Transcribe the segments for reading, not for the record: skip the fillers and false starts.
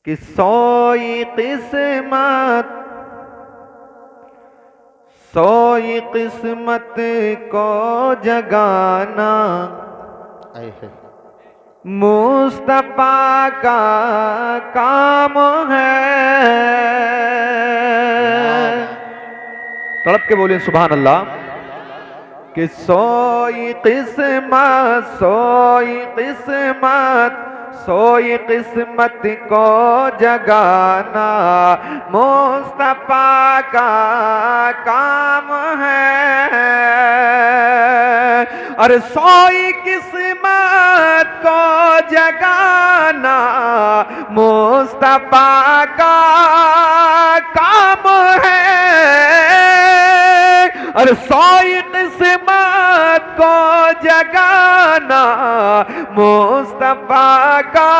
कि सोई किस्मत को जगाना मुस्तफा का काम है। तड़प के बोले सुभान अल्लाह। कि सोई किस्मत को जगाना मुस्तफा का काम है। अरे सोई किस्मत को जगाना मुस्तफा का काम है। अरे सोई किस्मत को जगाना मुस्तफा का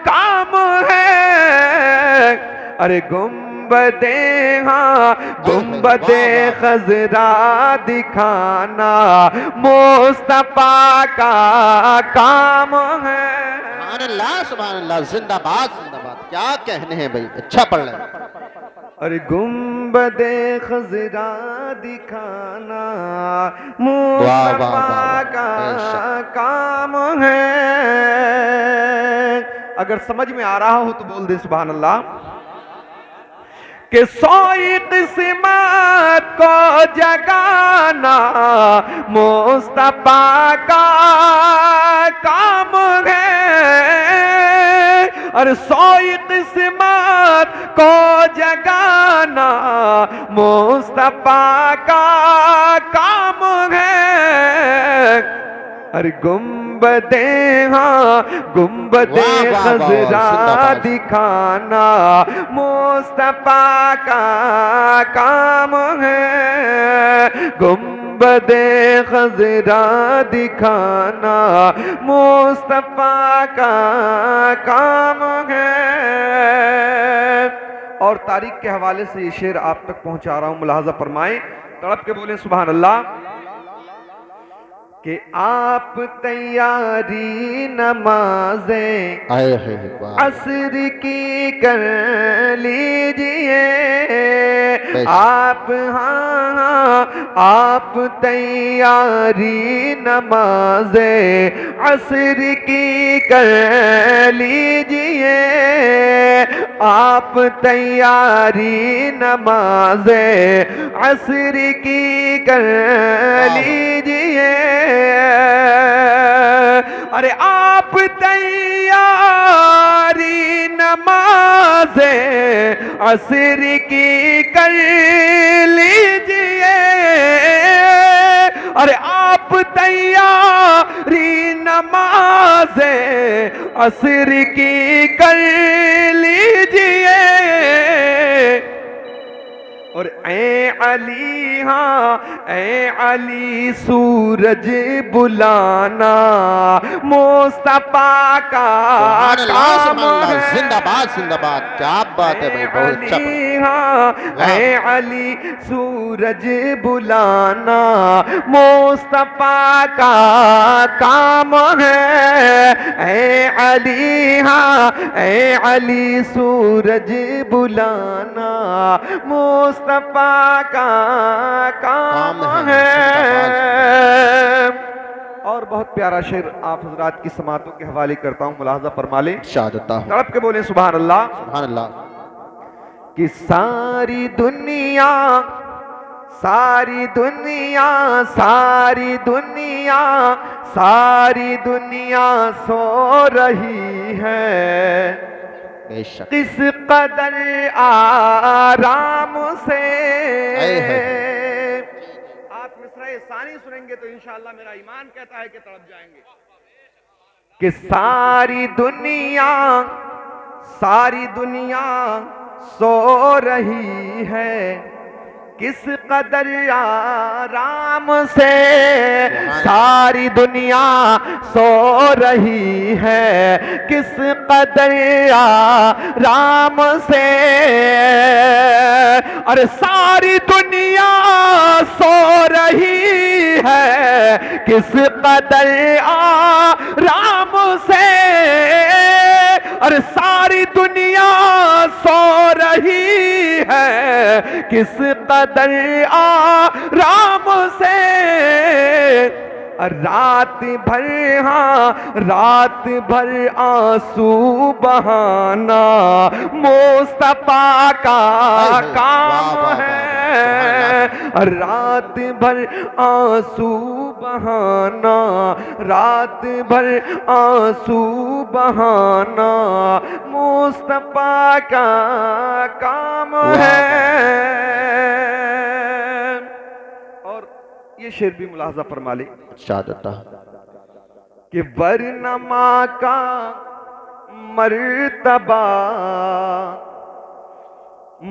काम है। अरे गुंबदे खजरा दिखाना मुस्तफा का काम है। सुभान अल्लाह, जिंदाबाद जिंदाबाद। क्या कहने हैं भाई, अच्छा पढ़ रहे हैं। अरे गुंबदे खजरा दिखाना मुस्तफा का काम है। अगर समझ में आ रहा हो तो बोल दे सुभान अल्लाह। कि सोई किस्मत को जगाना मुस्तफा का काम है। अरे सोई किस्मत को जगाना मुस्तफा का काम है। अरे गुंबदे खजरा दिखाना मुस्तफा का काम है। गुंबदे खजरा दिखाना मुस्तफा का काम है। और तारीख के हवाले से ये शेर आप तक पहुंचा रहा हूं, मुलाहाजा फरमाएं। तड़प के बोले सुभान अल्लाह। कि आप तैयारी नमाज़ें असर की कर लीजिए। आप तैयारी नमाज़ें असर की कर लीजिए। आप तैयारी नमाज़ें असर की कर लीजिए। अरे आप तैयारी नमाज़े असर की कर लीजिए। अरे आप तैयारी नमाज़े असर की कर लीजिए। और ए अली सूरज बुलाना मुस्तफा का काम है। जिंदाबाद जिंदाबाद, क्या बात है भाई, बहुत अच्छा। ए अली सूरज बुलाना मुस्तफा का काम है। ए अली सूरज बुलाना मुस्तफा का काम है। और बहुत प्यारा शेर आप हजरात की समातों के हवाले करता हूं, मुलाहजा फरमा लें। तड़प के बोले सुभान अल्लाह। सुभान अल्लाह। कि सारी दुनिया सो रही है। किस कदर आराम से। आप मिसरा सानी सुनेंगे तो इंशाअल्लाह मेरा ईमान कहता है कि तड़प जाएंगे। कि सारी दुनिया सो रही है। किस कदर आराम से सारी दुनिया सो रही है। किस कदर आराम से। अरे सारी दुनिया सो रही है। किस कदर आराम से। अरे सारी दुनिया सो रही है किस कदर आराम से, रात भर हाँ रात भर आंसू बहाना मुस्तफा का काम है। रात भर आंसू बहाना, रात भर आंसू बहाना मुस्तफा का काम है। और ये शेर भी मुलाजा फरमा ले कि वरनमा का मर्तबा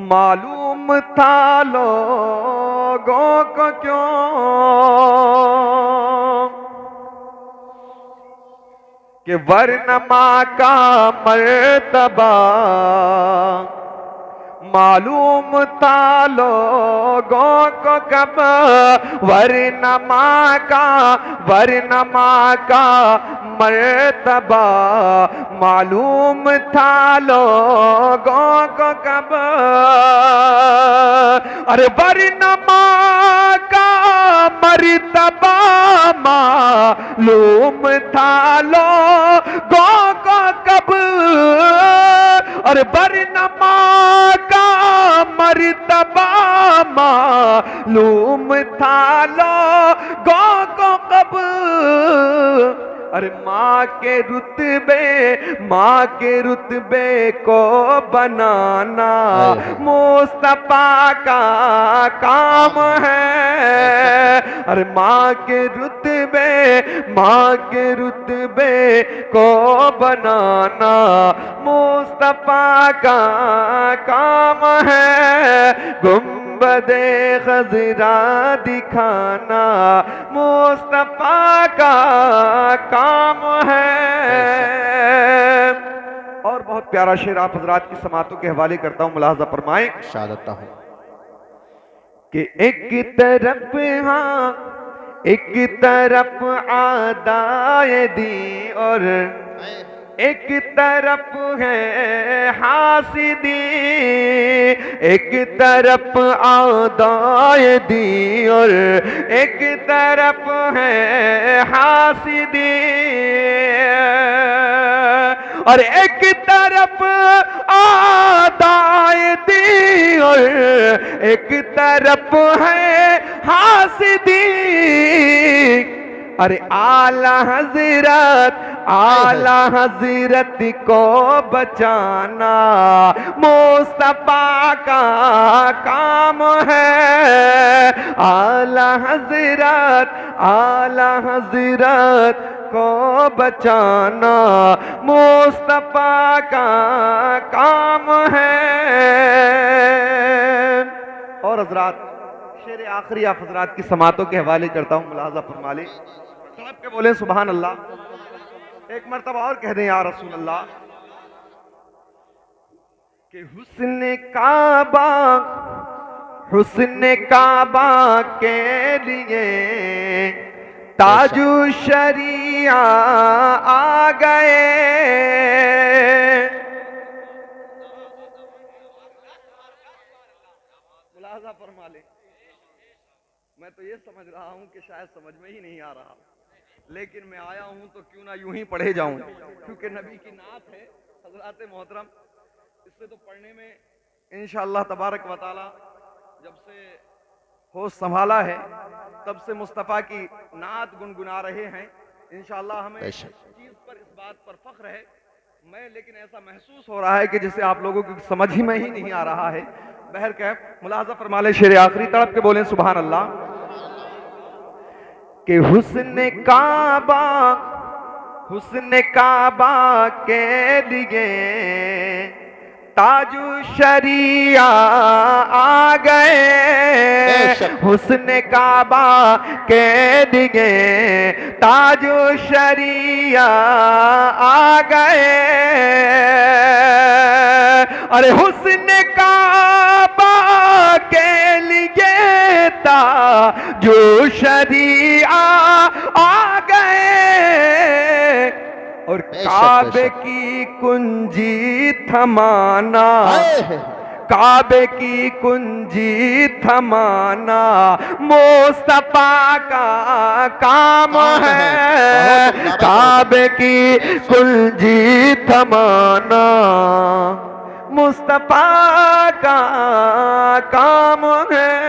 मालूम था लोगों को क्यों, कि वरनमा का मर्तबा मालूम था लोगों को कब, वरनमा का मर्तबा मालूम था लोगों को कब। अरे वरनमा का मर्तबा मालूम था लोगों को कब, और वरनमा का मर्तबा मालूम था लोगों को कब। अरे माँ के रुतबे को बनाना मुस्तफा का काम है। अरे माँ के रुतबे को बनाना मुस्तफा का काम है। गुंबदे खजरा दिखाना मुस्तफा का काम है। और बहुत प्यारा शेर आप हजरात की समातों के हवाले करता हूं, मुलाहजा फरमाएं। शादता हूं कि एक तरफ हाँ एक तरफ आदाए दी और एक तरफ है हासिदी, एक तरफ आदाए दी और एक तरफ है हासिदी, और एक तरफ आदाए दी और एक तरफ है हासिदी। अरे आला हजरत को बचाना मुस्तफा का काम है। आला हजरत को बचाना मुस्तफा का काम है। और हजरात शेर आखिरी आप हजरात की समातों के हवाले करता हूं, मुलाहजा फरमा ले। तड़प के बोले सुभान अल्लाह। एक मर्तबा और कह दें या रसूल अल्लाह कि हुस्न काबा के लिए ताजु शरिया आ गए। मुलाहजा फरमा ले। मैं तो ये समझ रहा हूं कि शायद समझ में ही नहीं आ रहा, लेकिन मैं आया हूं तो क्यों ना यूं ही पढ़े जाऊं, क्योंकि नबी की नात है हजरात मोहतरम। इससे तो पढ़ने में इंशाअल्लाह तबारक व तआला जब से होश संभाला है तब से मुस्तफ़ा की नात गुनगुना रहे हैं। इंशाअल्लाह हमें इस चीज पर, इस बात पर फख्र है। मैं लेकिन ऐसा महसूस हो रहा है कि जैसे आप लोगों की समझ ही में ही नहीं आ रहा है। बहरकैफ मुलाहजा फरमा ले शेर आखिरी, तड़प के बोलें सुभान अल्लाह। कि हुस्न काबा के लिए ताजु शरिया आ गए। हुस्न काबा के लिए ताजु शरिया आ गए। अरे हुस्न काबा के लिए ताजु शरिया आ गए। और काबे की कुंजी थमाना, हाय, हाय। काबे की कुंजी थमाना मुस्तफा का काम है। बहुत काबे की कुंजी थमाना मुस्तफा का काम है।